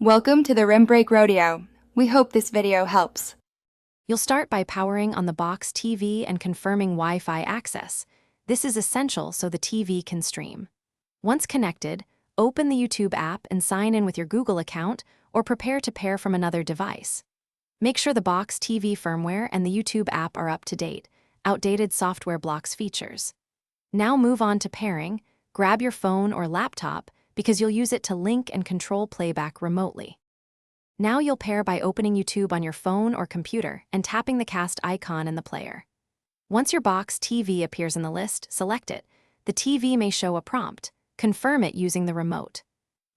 Welcome to the Rim Break Rodeo. We hope this video helps. You'll start by powering on the box TV and confirming Wi-Fi access. This is essential so the TV can stream. Once connected, open the YouTube app and sign in with your Google account or prepare to pair from another device. Make sure the box TV firmware and the YouTube app are up to date. Outdated software blocks features. Now move on to pairing. Grab your phone or laptop because you'll use it to link and control playback remotely. Now you'll pair by opening YouTube on your phone or computer and tapping the cast icon in the player. Once your box TV appears in the list, select it. The TV may show a prompt. Confirm it using the remote.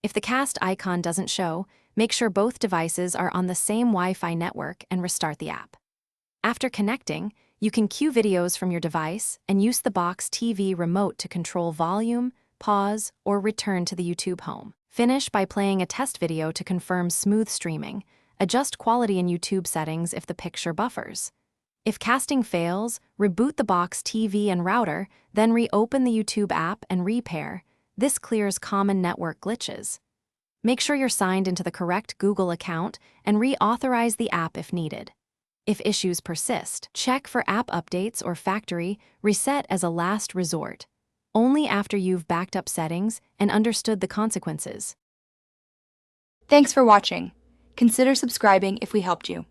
If the cast icon doesn't show, make sure both devices are on the same Wi-Fi network and restart the app. After connecting, you can cue videos from your device and use the box TV remote to control volume, pause, or return to the YouTube home. Finish by playing a test video to confirm smooth streaming. Adjust quality in YouTube settings if the picture buffers. If casting fails, reboot the box TV and router, then reopen the YouTube app and repair. This clears common network glitches. Make sure you're signed into the correct Google account and reauthorize the app if needed. If issues persist, check for app updates or factory reset as a last resort. Only after you've backed up settings and understood the consequences. Thanks for watching. Consider subscribing if we helped you.